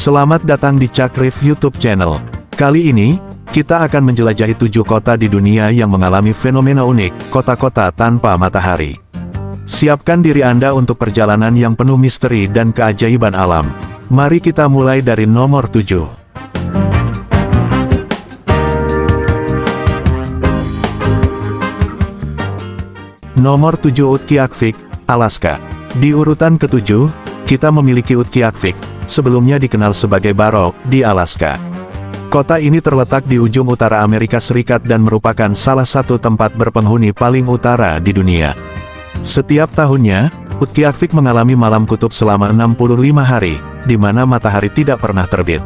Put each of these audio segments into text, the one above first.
Selamat datang di Cakrif YouTube channel. Kali ini, kita akan menjelajahi 7 kota di dunia yang mengalami fenomena unik, kota-kota tanpa matahari. Siapkan diri Anda untuk perjalanan yang penuh misteri dan keajaiban alam. Mari kita mulai dari nomor 7. Nomor 7 Utqiagvik, Alaska. Di urutan ke-7, kita memiliki Utqiagvik, sebelumnya dikenal sebagai Barrow, di Alaska. Kota ini terletak di ujung utara Amerika Serikat dan merupakan salah satu tempat berpenghuni paling utara di dunia. Setiap tahunnya, Utqiagvik mengalami malam kutub selama 65 hari, di mana matahari tidak pernah terbit.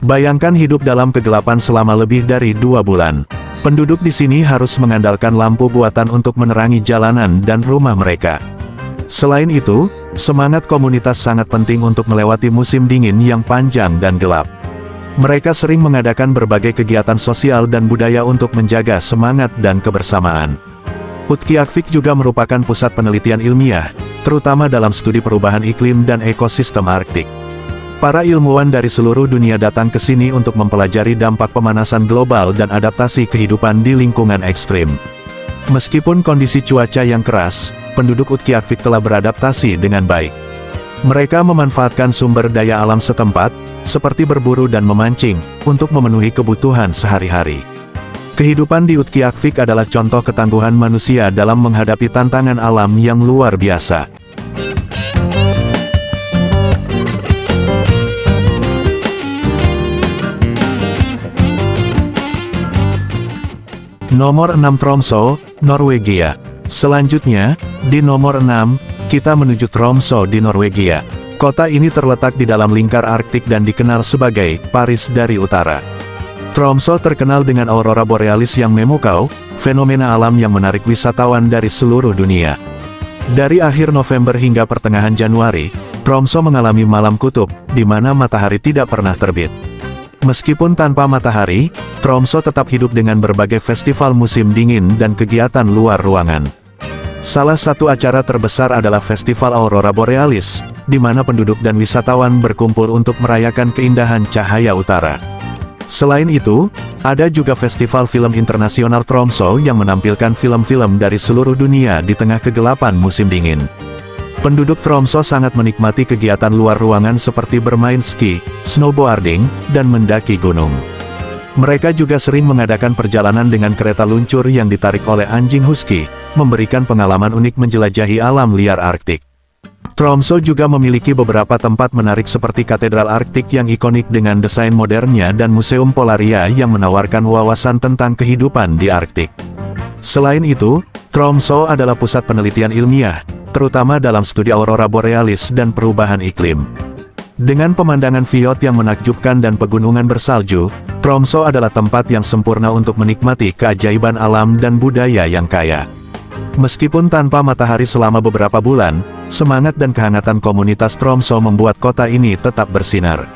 Bayangkan hidup dalam kegelapan selama lebih dari 2 bulan. Penduduk di sini harus mengandalkan lampu buatan untuk menerangi jalanan dan rumah mereka. Selain itu, semangat komunitas sangat penting untuk melewati musim dingin yang panjang dan gelap. Mereka sering mengadakan berbagai kegiatan sosial dan budaya untuk menjaga semangat dan kebersamaan. Utqiagvik juga merupakan pusat penelitian ilmiah, terutama dalam studi perubahan iklim dan ekosistem Arktik. Para ilmuwan dari seluruh dunia datang ke sini untuk mempelajari dampak pemanasan global dan adaptasi kehidupan di lingkungan ekstrim. Meskipun kondisi cuaca yang keras, penduduk Utqiagvik telah beradaptasi dengan baik. Mereka memanfaatkan sumber daya alam setempat, seperti berburu dan memancing, untuk memenuhi kebutuhan sehari-hari. Kehidupan di Utqiagvik adalah contoh ketangguhan manusia dalam menghadapi tantangan alam yang luar biasa. Nomor 6 Tromsø, Norwegia. Selanjutnya, di nomor 6, kita menuju Tromsø di Norwegia. Kota ini terletak di dalam lingkar Arktik dan dikenal sebagai Paris dari Utara. Tromsø terkenal dengan aurora borealis yang memukau, fenomena alam yang menarik wisatawan dari seluruh dunia. Dari akhir November hingga pertengahan Januari, Tromsø mengalami malam kutub, di mana matahari tidak pernah terbit. Meskipun tanpa matahari, Tromsø tetap hidup dengan berbagai festival musim dingin dan kegiatan luar ruangan. Salah satu acara terbesar adalah Festival Aurora Borealis, di mana penduduk dan wisatawan berkumpul untuk merayakan keindahan cahaya utara. Selain itu, ada juga Festival Film Internasional Tromsø yang menampilkan film-film dari seluruh dunia di tengah kegelapan musim dingin. Penduduk Tromsø sangat menikmati kegiatan luar ruangan seperti bermain ski, snowboarding, dan mendaki gunung. Mereka juga sering mengadakan perjalanan dengan kereta luncur yang ditarik oleh anjing husky, memberikan pengalaman unik menjelajahi alam liar Arktik. Tromsø juga memiliki beberapa tempat menarik seperti Katedral Arktik yang ikonik dengan desain modernnya dan Museum Polaria yang menawarkan wawasan tentang kehidupan di Arktik. Selain itu, Tromsø adalah pusat penelitian ilmiah, terutama dalam studi aurora borealis dan perubahan iklim. Dengan pemandangan fjord yang menakjubkan dan pegunungan bersalju, Tromsø adalah tempat yang sempurna untuk menikmati keajaiban alam dan budaya yang kaya. Meskipun tanpa matahari selama beberapa bulan, semangat dan kehangatan komunitas Tromsø membuat kota ini tetap bersinar.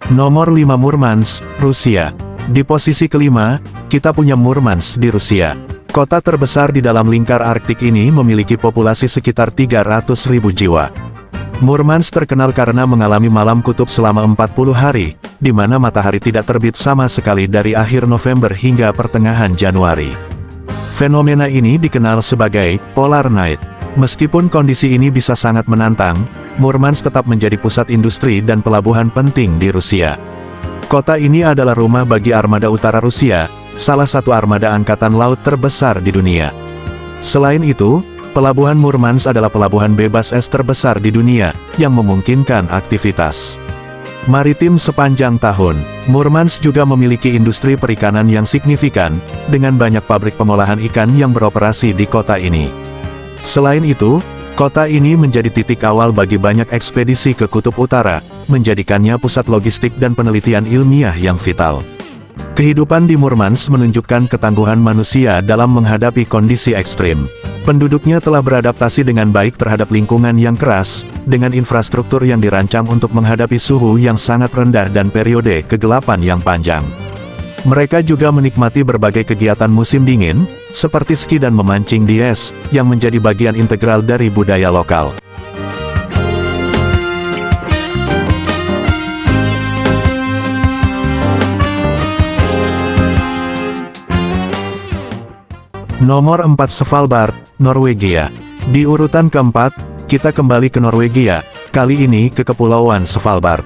Nomor 5 Murmansk, Rusia. Di posisi kelima, kita punya Murmansk di Rusia. Kota terbesar di dalam lingkar Arktik ini memiliki populasi sekitar 300.000 jiwa. Murmansk terkenal karena mengalami malam kutub selama 40 hari, di mana matahari tidak terbit sama sekali dari akhir November hingga pertengahan Januari. Fenomena ini dikenal sebagai Polar Night. Meskipun kondisi ini bisa sangat menantang, Murmansk tetap menjadi pusat industri dan pelabuhan penting di Rusia. Kota ini adalah rumah bagi Armada Utara Rusia, salah satu armada angkatan laut terbesar di dunia. Selain itu, pelabuhan Murmansk adalah pelabuhan bebas es terbesar di dunia, yang memungkinkan aktivitas maritim sepanjang tahun. Murmansk juga memiliki industri perikanan yang signifikan, dengan banyak pabrik pengolahan ikan yang beroperasi di kota ini. Selain itu, kota ini menjadi titik awal bagi banyak ekspedisi ke Kutub Utara, menjadikannya pusat logistik dan penelitian ilmiah yang vital. Kehidupan di Murmansk menunjukkan ketangguhan manusia dalam menghadapi kondisi ekstrim. Penduduknya telah beradaptasi dengan baik terhadap lingkungan yang keras, dengan infrastruktur yang dirancang untuk menghadapi suhu yang sangat rendah dan periode kegelapan yang panjang. Mereka juga menikmati berbagai kegiatan musim dingin, seperti ski dan memancing di es, yang menjadi bagian integral dari budaya lokal. Nomor 4 Svalbard, Norwegia. Di urutan keempat, kita kembali ke Norwegia, kali ini ke Kepulauan Svalbard.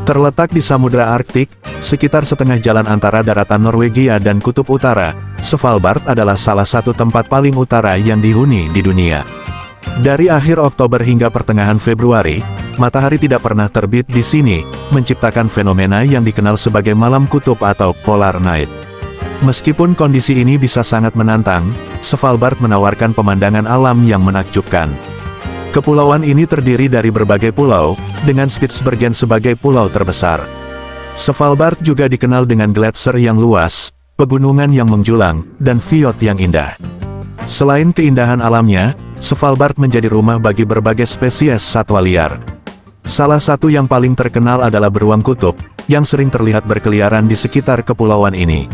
Terletak di Samudra Arktik, sekitar setengah jalan antara daratan Norwegia dan Kutub Utara, Svalbard adalah salah satu tempat paling utara yang dihuni di dunia. Dari akhir Oktober hingga pertengahan Februari, matahari tidak pernah terbit di sini, menciptakan fenomena yang dikenal sebagai malam kutub atau polar night. Meskipun kondisi ini bisa sangat menantang, Svalbard menawarkan pemandangan alam yang menakjubkan. Kepulauan ini terdiri dari berbagai pulau, dengan Spitsbergen sebagai pulau terbesar. Svalbard juga dikenal dengan gletser yang luas, pegunungan yang menjulang, dan fjord yang indah. Selain keindahan alamnya, Svalbard menjadi rumah bagi berbagai spesies satwa liar. Salah satu yang paling terkenal adalah beruang kutub, yang sering terlihat berkeliaran di sekitar kepulauan ini.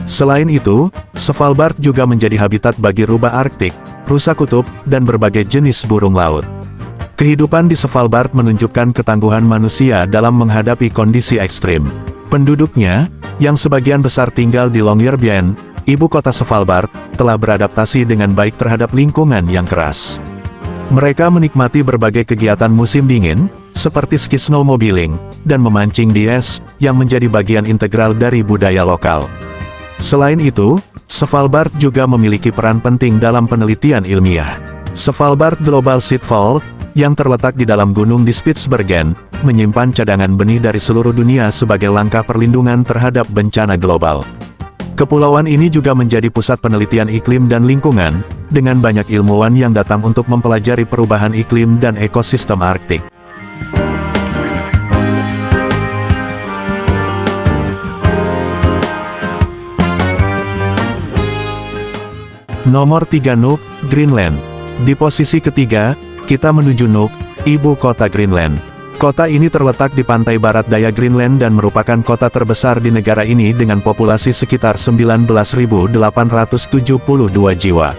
Selain itu, Svalbard juga menjadi habitat bagi rubah Arktik, rusa kutub, dan berbagai jenis burung laut. Kehidupan di Svalbard menunjukkan ketangguhan manusia dalam menghadapi kondisi ekstrim. Penduduknya, yang sebagian besar tinggal di Longyearbyen, ibu kota Svalbard, telah beradaptasi dengan baik terhadap lingkungan yang keras. Mereka menikmati berbagai kegiatan musim dingin, seperti ski snowmobiling, dan memancing di es, yang menjadi bagian integral dari budaya lokal. Selain itu, Svalbard juga memiliki peran penting dalam penelitian ilmiah. Svalbard Global Seed Vault, yang terletak di dalam gunung di Spitsbergen, menyimpan cadangan benih dari seluruh dunia sebagai langkah perlindungan terhadap bencana global. Kepulauan ini juga menjadi pusat penelitian iklim dan lingkungan, dengan banyak ilmuwan yang datang untuk mempelajari perubahan iklim dan ekosistem Arktik. Nomor 3 Nuuk, Greenland. Di posisi ketiga, kita menuju Nuuk, ibu kota Greenland. Kota ini terletak di pantai barat daya Greenland dan merupakan kota terbesar di negara ini dengan populasi sekitar 19.872 jiwa.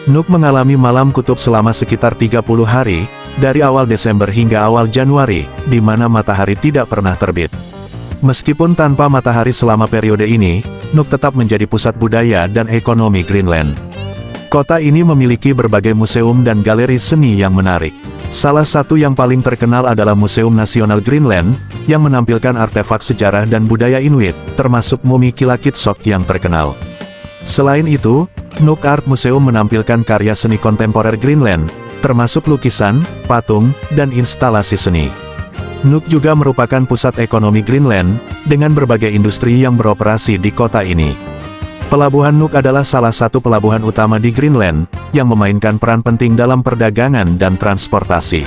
Nuuk mengalami malam kutub selama sekitar 30 hari, dari awal Desember hingga awal Januari, di mana matahari tidak pernah terbit. Meskipun tanpa matahari selama periode ini, Nuuk tetap menjadi pusat budaya dan ekonomi Greenland. Kota ini memiliki berbagai museum dan galeri seni yang menarik. Salah satu yang paling terkenal adalah Museum Nasional Greenland, yang menampilkan artefak sejarah dan budaya Inuit, termasuk mumi Kilakitsok yang terkenal. Selain itu, Nuuk Art Museum menampilkan karya seni kontemporer Greenland, termasuk lukisan, patung, dan instalasi seni. Nuuk juga merupakan pusat ekonomi Greenland, dengan berbagai industri yang beroperasi di kota ini. Pelabuhan Nuuk adalah salah satu pelabuhan utama di Greenland, yang memainkan peran penting dalam perdagangan dan transportasi.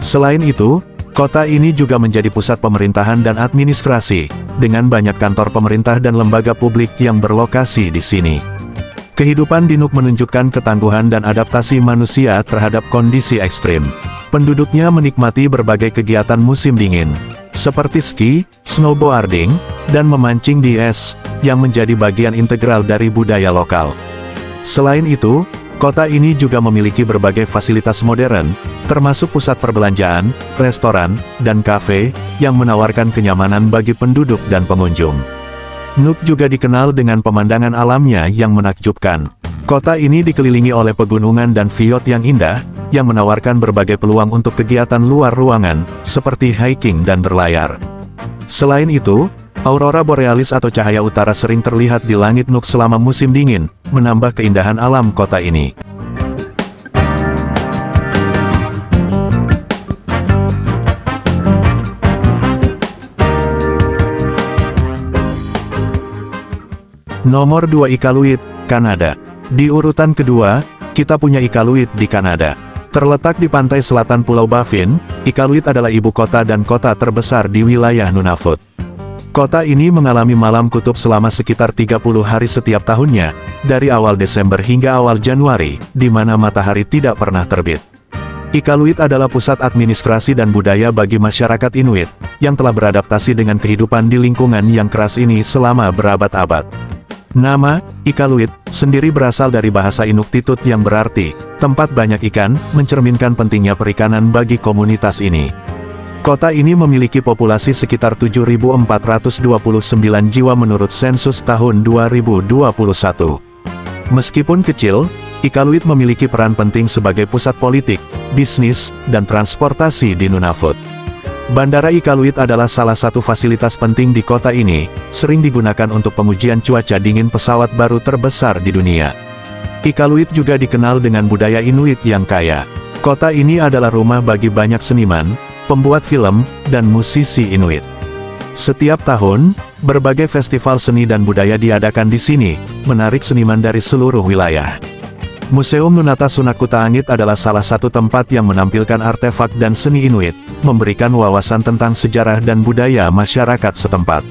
Selain itu, kota ini juga menjadi pusat pemerintahan dan administrasi, dengan banyak kantor pemerintah dan lembaga publik yang berlokasi di sini. Kehidupan di Nuuk menunjukkan ketangguhan dan adaptasi manusia terhadap kondisi ekstrim. Penduduknya menikmati berbagai kegiatan musim dingin, seperti ski, snowboarding, dan memancing di es, yang menjadi bagian integral dari budaya lokal. Selain itu, kota ini juga memiliki berbagai fasilitas modern, termasuk pusat perbelanjaan, restoran, dan kafe, yang menawarkan kenyamanan bagi penduduk dan pengunjung. Nuuk juga dikenal dengan pemandangan alamnya yang menakjubkan. Kota ini dikelilingi oleh pegunungan dan fjord yang indah, yang menawarkan berbagai peluang untuk kegiatan luar ruangan, seperti hiking dan berlayar. Selain itu, aurora borealis atau cahaya utara sering terlihat di langit Nuuk selama musim dingin, menambah keindahan alam kota ini. Nomor 2 Iqaluit, Kanada. Di urutan kedua, kita punya Iqaluit di Kanada. Terletak di pantai selatan Pulau Baffin, Iqaluit adalah ibu kota dan kota terbesar di wilayah Nunavut. Kota ini mengalami malam kutub selama sekitar 30 hari setiap tahunnya, dari awal Desember hingga awal Januari, di mana matahari tidak pernah terbit. Iqaluit adalah pusat administrasi dan budaya bagi masyarakat Inuit, yang telah beradaptasi dengan kehidupan di lingkungan yang keras ini selama berabad-abad. Nama, Iqaluit, sendiri berasal dari bahasa Inuktitut yang berarti, tempat banyak ikan, mencerminkan pentingnya perikanan bagi komunitas ini. Kota ini memiliki populasi sekitar 7.429 jiwa menurut sensus tahun 2021. Meskipun kecil, Iqaluit memiliki peran penting sebagai pusat politik, bisnis, dan transportasi di Nunavut. Bandara Iqaluit adalah salah satu fasilitas penting di kota ini, sering digunakan untuk pengujian cuaca dingin pesawat baru terbesar di dunia. Iqaluit juga dikenal dengan budaya Inuit yang kaya. Kota ini adalah rumah bagi banyak seniman, pembuat film, dan musisi Inuit. Setiap tahun, berbagai festival seni dan budaya diadakan di sini, menarik seniman dari seluruh wilayah. Museum Nunata Sunakutaangit adalah salah satu tempat yang menampilkan artefak dan seni Inuit, memberikan wawasan tentang sejarah dan budaya masyarakat setempat.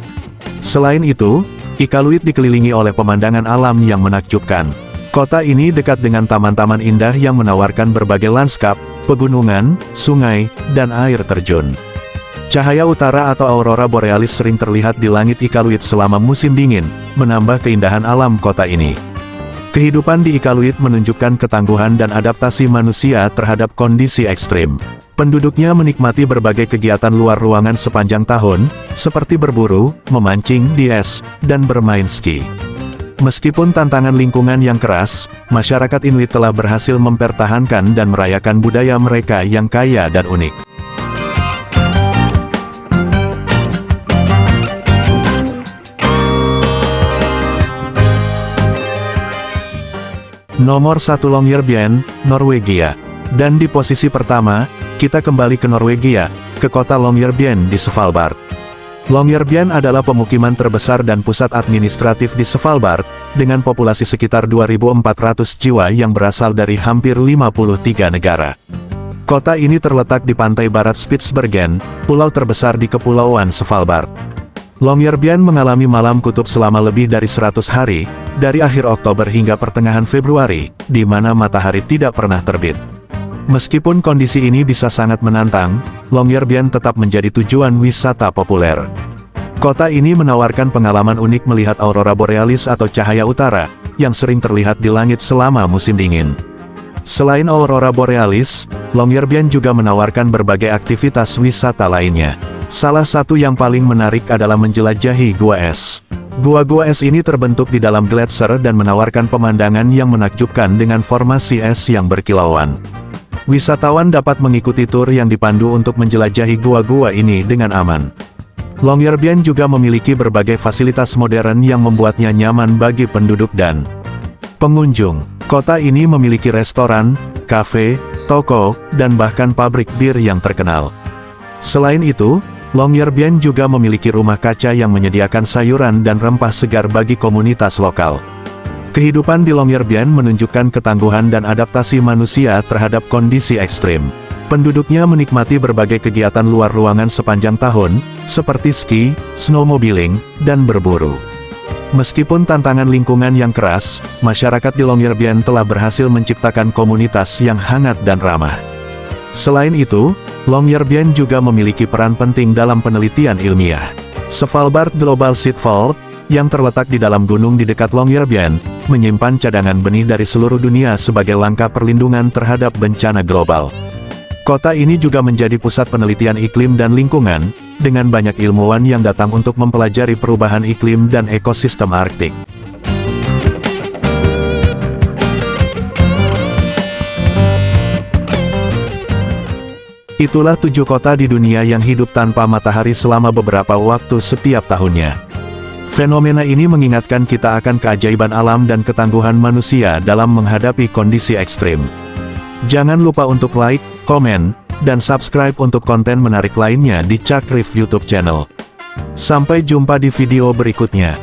Selain itu, Iqaluit dikelilingi oleh pemandangan alam yang menakjubkan. Kota ini dekat dengan taman-taman indah yang menawarkan berbagai lanskap, pegunungan, sungai, dan air terjun. Cahaya utara atau aurora borealis sering terlihat di langit Iqaluit selama musim dingin, menambah keindahan alam kota ini. Kehidupan di Iqaluit menunjukkan ketangguhan dan adaptasi manusia terhadap kondisi ekstrim. Penduduknya menikmati berbagai kegiatan luar ruangan sepanjang tahun, seperti berburu, memancing di es, dan bermain ski. Meskipun tantangan lingkungan yang keras, masyarakat Inuit telah berhasil mempertahankan dan merayakan budaya mereka yang kaya dan unik. Nomor 1 Longyearbyen, Norwegia. Dan di posisi pertama, kita kembali ke Norwegia, ke kota Longyearbyen di Svalbard. Longyearbyen adalah pemukiman terbesar dan pusat administratif di Svalbard, dengan populasi sekitar 2.400 jiwa yang berasal dari hampir 53 negara. Kota ini terletak di pantai barat Spitsbergen, pulau terbesar di Kepulauan Svalbard. Longyearbyen mengalami malam kutub selama lebih dari 100 hari, dari akhir Oktober hingga pertengahan Februari, di mana matahari tidak pernah terbit. Meskipun kondisi ini bisa sangat menantang, Longyearbyen tetap menjadi tujuan wisata populer. Kota ini menawarkan pengalaman unik melihat aurora borealis atau cahaya utara, yang sering terlihat di langit selama musim dingin. Selain aurora borealis, Longyearbyen juga menawarkan berbagai aktivitas wisata lainnya. Salah satu yang paling menarik adalah menjelajahi gua es. Gua-gua es ini terbentuk di dalam gletser dan menawarkan pemandangan yang menakjubkan dengan formasi es yang berkilauan. Wisatawan dapat mengikuti tur yang dipandu untuk menjelajahi gua-gua ini dengan aman. Longyearbyen juga memiliki berbagai fasilitas modern yang membuatnya nyaman bagi penduduk dan pengunjung. Kota ini memiliki restoran, kafe, toko, dan bahkan pabrik bir yang terkenal. Selain itu, Longyearbyen juga memiliki rumah kaca yang menyediakan sayuran dan rempah segar bagi komunitas lokal. Kehidupan di Longyearbyen menunjukkan ketangguhan dan adaptasi manusia terhadap kondisi ekstrim. Penduduknya menikmati berbagai kegiatan luar ruangan sepanjang tahun, seperti ski, snowmobiling, dan berburu. Meskipun tantangan lingkungan yang keras, masyarakat di Longyearbyen telah berhasil menciptakan komunitas yang hangat dan ramah. Selain itu, Longyearbyen juga memiliki peran penting dalam penelitian ilmiah. Svalbard Global Seed Vault, yang terletak di dalam gunung di dekat Longyearbyen, menyimpan cadangan benih dari seluruh dunia sebagai langkah perlindungan terhadap bencana global. Kota ini juga menjadi pusat penelitian iklim dan lingkungan, dengan banyak ilmuwan yang datang untuk mempelajari perubahan iklim dan ekosistem Arktik. Itulah 7 kota di dunia yang hidup tanpa matahari selama beberapa waktu setiap tahunnya. Fenomena ini mengingatkan kita akan keajaiban alam dan ketangguhan manusia dalam menghadapi kondisi ekstrim. Jangan lupa untuk like, komen, dan subscribe untuk konten menarik lainnya di Cakrif YouTube channel. Sampai jumpa di video berikutnya.